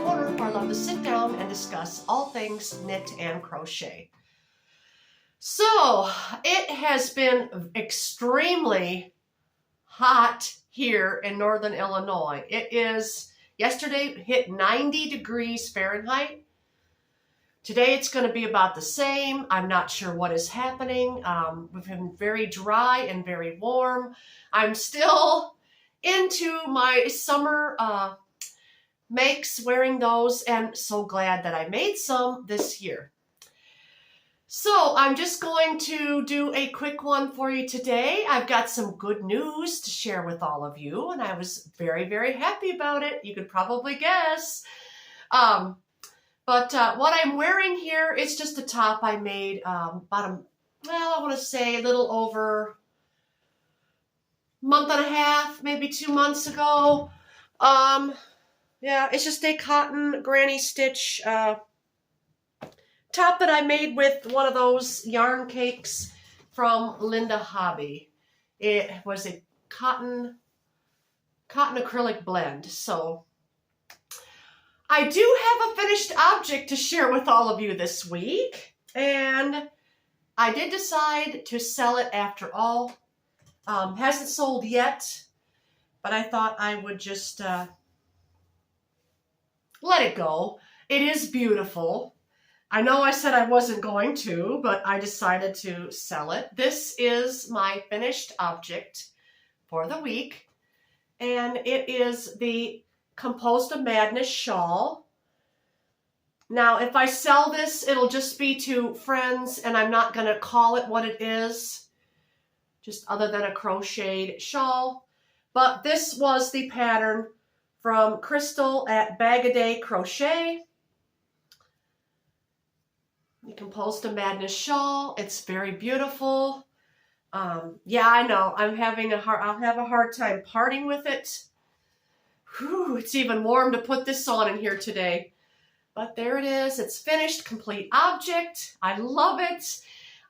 corner where I love to sit down and discuss all things knit and crochet. So, it has been extremely hot here in Northern Illinois. Yesterday hit 90 degrees Fahrenheit. Today it's going to be about the same. I'm not sure what is happening. We've been very dry and very warm. I'm still into my summer makes, wearing those, and so glad that I made some this year. So I'm just going to do a quick one for you today. I've got some good news to share with all of you, and I was very, very happy about it. You could probably guess. But what I'm wearing here is just a top I made I want to say a little over a month and a half, maybe 2 months ago. Yeah, it's just a cotton granny stitch top that I made with one of those yarn cakes from Linda Hobby. It was a cotton acrylic blend. So I do have a finished object to share with all of you this week, and I did decide to sell it after all. Hasn't sold yet, but I thought I would just let it go. It is beautiful. I know I said I wasn't going to, but I decided to sell it. This is my finished object for the week, and it is the Composed of Madness shawl. Now, if I sell this, it'll just be to friends, and I'm not going to call it what it is, just other than a crocheted shawl. But this was the pattern from Crystal at Bag-A-Day Crochet. The Composed of Madness shawl. It's very beautiful. Yeah, I know. I'll have a hard time parting with it. Whew, it's even warm to put this on in here today. But there it is. It's finished, complete object. I love it.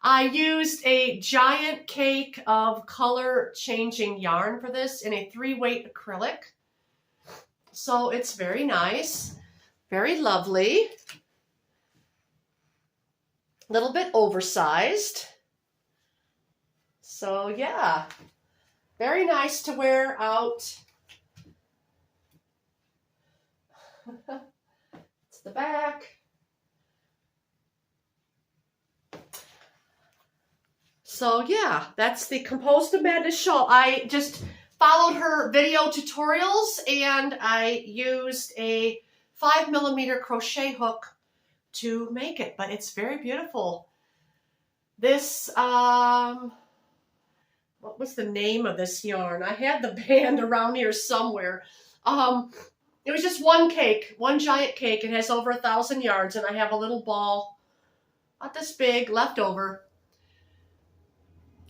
I used a giant cake of color changing yarn for this in a 3-weight acrylic. So it's very nice, very lovely. A little bit oversized. So yeah, very nice to wear out. It's the back. So yeah, that's the Composed of Madness shawl. I just followed her video tutorials, and I used a 5mm crochet hook to make it, but it's very beautiful. This, what was the name of this yarn? I had the band around here somewhere. It was just one cake, one giant cake. It has over 1,000 yards, and I have a little ball, not this big, left over.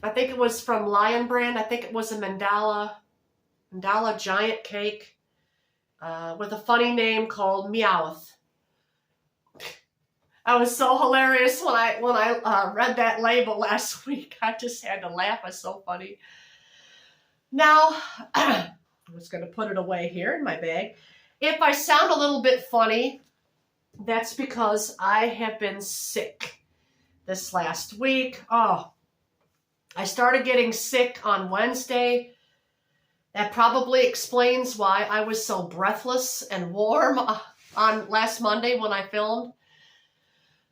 I think it was from Lion Brand. I think it was a mandala giant cake with a funny name called Meowth. I was so hilarious when I read that label last week. I just had to laugh. It's so funny. Now, I'm just going to put it away here in my bag. If I sound a little bit funny, that's because I have been sick this last week. Oh, I started getting sick on Wednesday. That probably explains why I was so breathless and warm on last Monday when I filmed.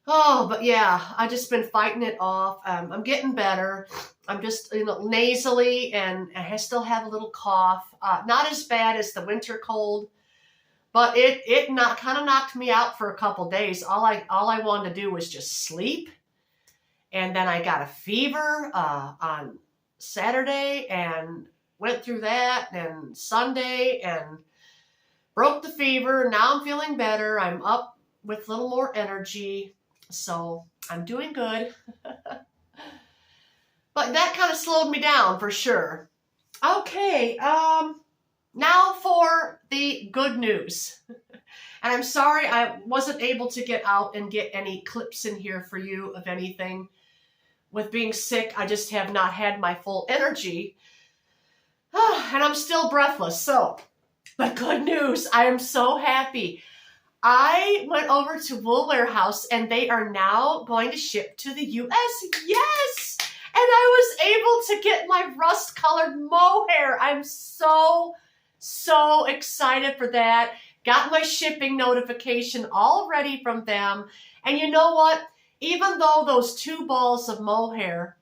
Oh, but yeah, I just been fighting it off. I'm getting better. I'm just, nasally, and I still have a little cough. Not as bad as the winter cold, but it kind of knocked me out for a couple days. All I wanted to do was just sleep, and then I got a fever on Saturday and went through that, and Sunday, and broke the fever. Now I'm feeling better. I'm up with a little more energy. So I'm doing good. But that kind of slowed me down for sure. Okay, now for the good news. And I'm sorry I wasn't able to get out and get any clips in here for you of anything. With being sick, I just have not had my full energy. And I'm still breathless. So, but good news, I am so happy. I went over to Wool Warehouse and they are now going to ship to the US. Yes! And I was able to get my rust-colored mohair. I'm so excited for that. Got my shipping notification all ready from them. And you know what? Even though those 2 balls of mohair,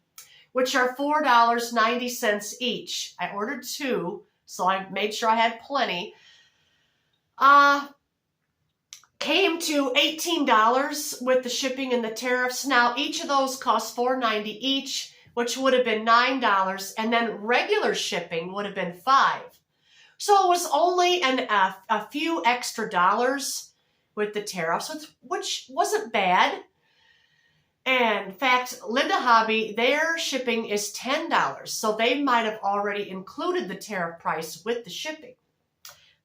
which are $4.90 each, I ordered 2, so I made sure I had plenty, came to $18 with the shipping and the tariffs. Now, each of those cost $4.90 each, which would have been $9, and then regular shipping would have been $5. So it was only a few extra dollars with the tariffs, which wasn't bad. And in fact, Linda Hobby, their shipping is $10, so they might have already included the tariff price with the shipping.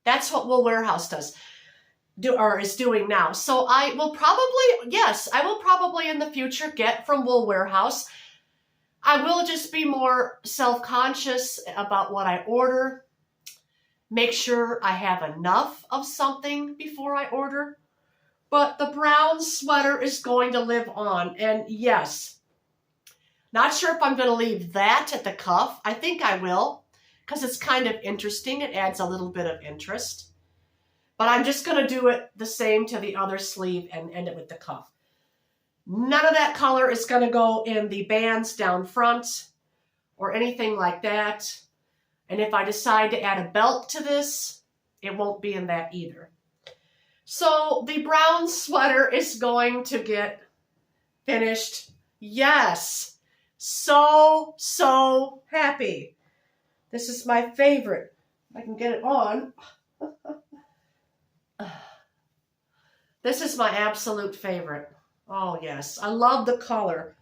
That's what Wool Warehouse is doing now. So I will probably in the future get from Wool Warehouse. I will just be more self-conscious about what I order. Make sure I have enough of something before I order. But the brown sweater is going to live on. And yes, not sure if I'm going to leave that at the cuff. I think I will, because it's kind of interesting. It adds a little bit of interest. But I'm just going to do it the same to the other sleeve and end it with the cuff. None of that color is going to go in the bands down front or anything like that. And if I decide to add a belt to this, it won't be in that either. So the brown sweater is going to get finished. Yes. So happy. This is my favorite. I can get it on. This is my absolute favorite. Oh, yes. I love the color.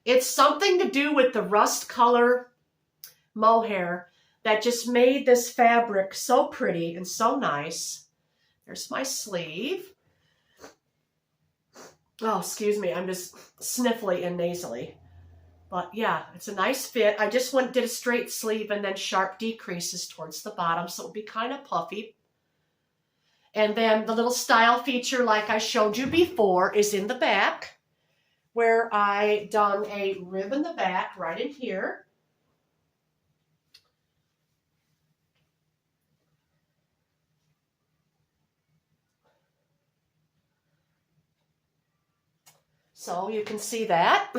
It's something to do with the rust color mohair that just made this fabric so pretty and so nice. There's my sleeve. Oh, excuse me. I'm just sniffly and nasally. But yeah, it's a nice fit. I just did a straight sleeve and then sharp decreases towards the bottom, so it'll be kind of puffy. And then the little style feature, like I showed you before, is in the back, where I done a rib in the back right in here. So you can see that.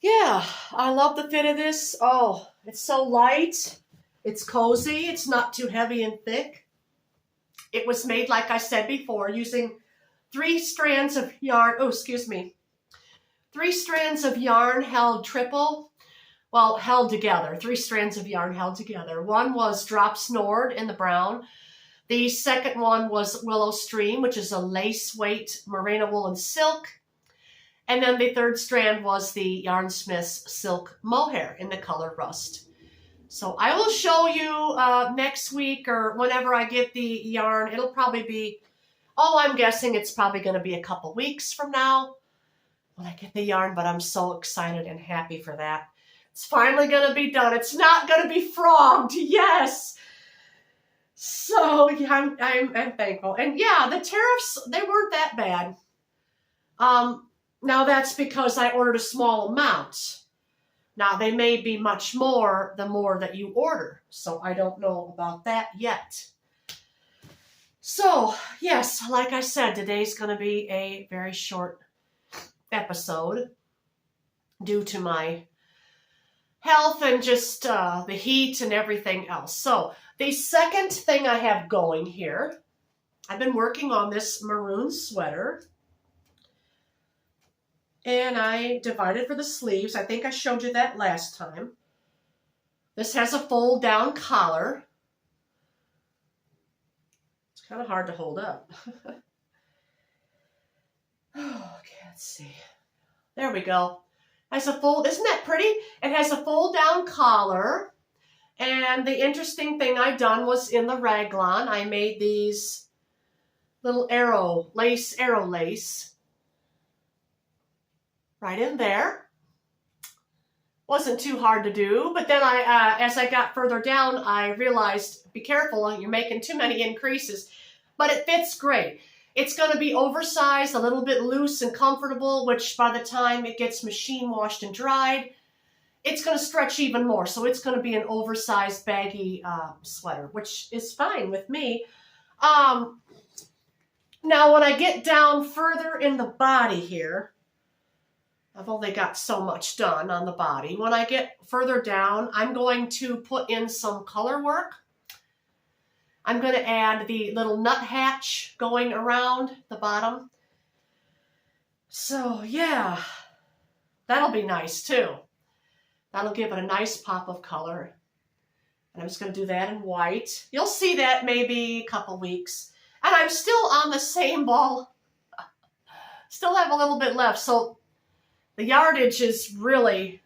Yeah, I love the fit of this. Oh, it's so light. It's cozy. It's not too heavy and thick. It was made, like I said before, using 3 strands of yarn. Oh, excuse me. 3 strands of yarn held together. 3 strands of yarn held together. One was Drop Snord in the brown. The second one was Willow Stream, which is a lace weight merino wool and silk. And then the third strand was the Yarnsmith's Silk Mohair in the color Rust. So I will show you next week or whenever I get the yarn. It'll probably be, I'm guessing it's probably going to be a couple weeks from now when I get the yarn, but I'm so excited and happy for that. It's finally going to be done. It's not going to be frogged. Yes. So yeah, I'm thankful. And yeah, the tariffs, they weren't that bad. Now that's because I ordered a small amount. Now they may be much more the more that you order. So I don't know about that yet. So yes, like I said, today's going to be a very short episode due to my health and just the heat and everything else. So the second thing I have going here, I've been working on this maroon sweater. And I divided for the sleeves. I think I showed you that last time. This has a fold down collar. It's kind of hard to hold up. Okay, let's see. There we go. Has a fold, isn't that pretty? It has a fold down collar. And the interesting thing I done was in the raglan, I made these little arrow lace right in there. Wasn't too hard to do, but then as I got further down, I realized, be careful, you're making too many increases. but it fits great. It's going to be oversized, a little bit loose and comfortable, which by the time it gets machine washed and dried, it's going to stretch even more. So it's going to be an oversized, baggy sweater, which is fine with me. Now, when I get down further in the body here, I've only got so much done on the body. When I get further down, I'm going to put in some color work. I'm going to add the little nuthatch going around the bottom. So yeah, that'll be nice too. That'll give it a nice pop of color. And I'm just going to do that in white. You'll see that maybe a couple weeks. And I'm still on the same ball. Still have a little bit left. So the yardage is really,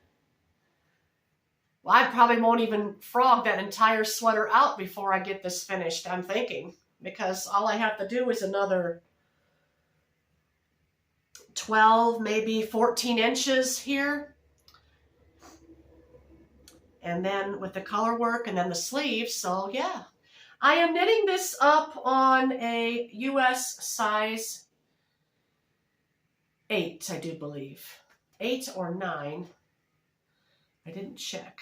well, I probably won't even frog that entire sweater out before I get this finished, I'm thinking. Because all I have to do is another 12, maybe 14 inches here. And then with the color work and then the sleeves, so yeah. I am knitting this up on a US size 8, I do believe. 8 or 9. I didn't check.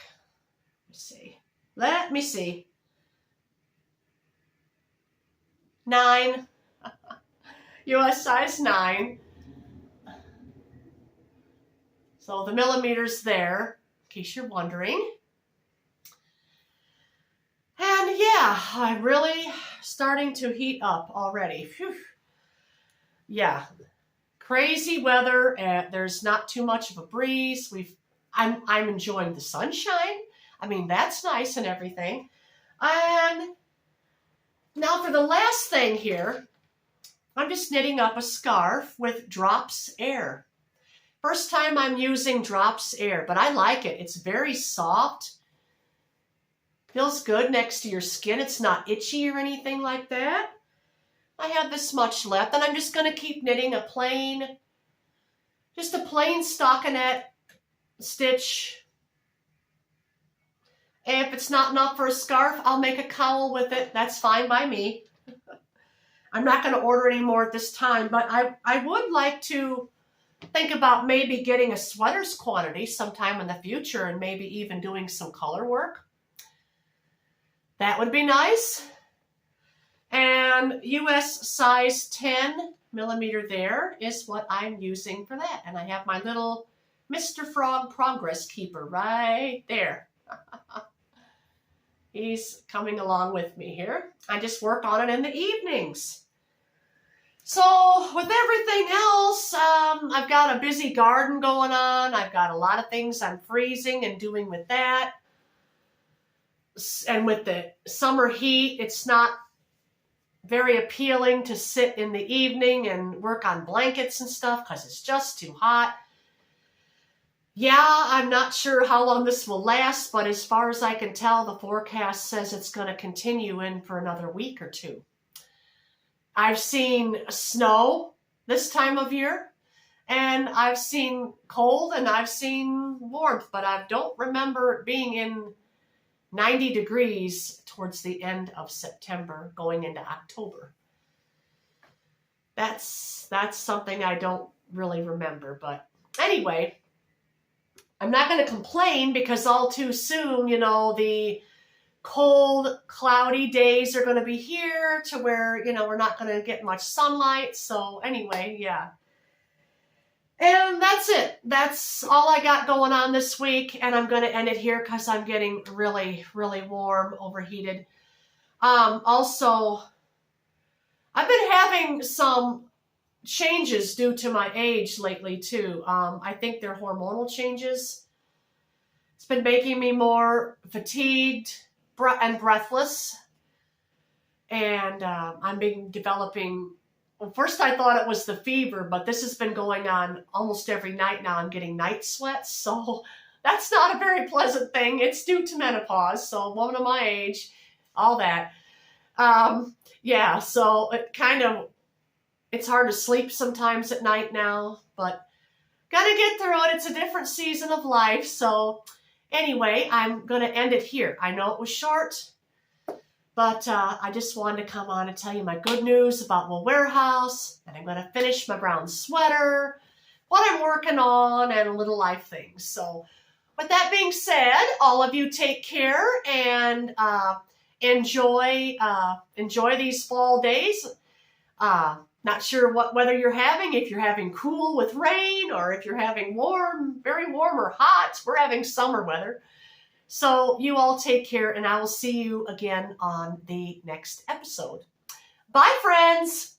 Let's see. Let me see. 9. US size 9. So the millimeters there, in case you're wondering. And yeah, I'm really starting to heat up already. Whew. Yeah, crazy weather. There's not too much of a breeze. I'm enjoying the sunshine. I mean, that's nice and everything. And now for the last thing here, I'm just knitting up a scarf with Drops Air. First time I'm using Drops Air, but I like it. It's very soft. Feels good next to your skin. It's not itchy or anything like that. I have this much left, and I'm just going to keep knitting a plain stockinette stitch. And if it's not enough for a scarf, I'll make a cowl with it. That's fine by me. I'm not going to order any more at this time, but I would like to think about maybe getting a sweaters quantity sometime in the future and maybe even doing some color work. That would be nice. And US size 10 millimeter there is what I'm using for that. And I have my little Mr. Frog Progress Keeper right there. He's coming along with me here. I just work on it in the evenings. So with everything else, I've got a busy garden going on. I've got a lot of things I'm freezing and doing with that. And with the summer heat, it's not very appealing to sit in the evening and work on blankets and stuff because it's just too hot. Yeah, I'm not sure how long this will last, but as far as I can tell, the forecast says it's going to continue in for another week or two. I've seen snow this time of year, and I've seen cold and I've seen warmth, but I don't remember it being in 90 degrees towards the end of September going into October. That's something I don't really remember, but anyway, I'm not going to complain because all too soon, you know, the cold, cloudy days are going to be here to where, you know, we're not going to get much sunlight. So anyway, yeah. And that's it. That's all I got going on this week. And I'm going to end it here because I'm getting really, really warm, overheated. Also, I've been having some changes due to my age lately too. I think they're hormonal changes. It's been making me more fatigued and breathless. And I'm developing. Well, first I thought it was the fever, but this has been going on almost every night now. I'm getting night sweats, so that's not a very pleasant thing. It's due to menopause, so a woman of my age, all that. Yeah, so it's hard to sleep sometimes at night now, but gotta get through it. It's a different season of life, so anyway, I'm gonna end it here. I know it was short, But I just wanted to come on and tell you my good news about my warehouse, and I'm going to finish my brown sweater, what I'm working on, and little life things. So with that being said, all of you take care and enjoy these fall days. Not sure what weather you're having, if you're having cool with rain or if you're having warm, very warm or hot. We're having summer weather. So you all take care, and I will see you again on the next episode. Bye, friends.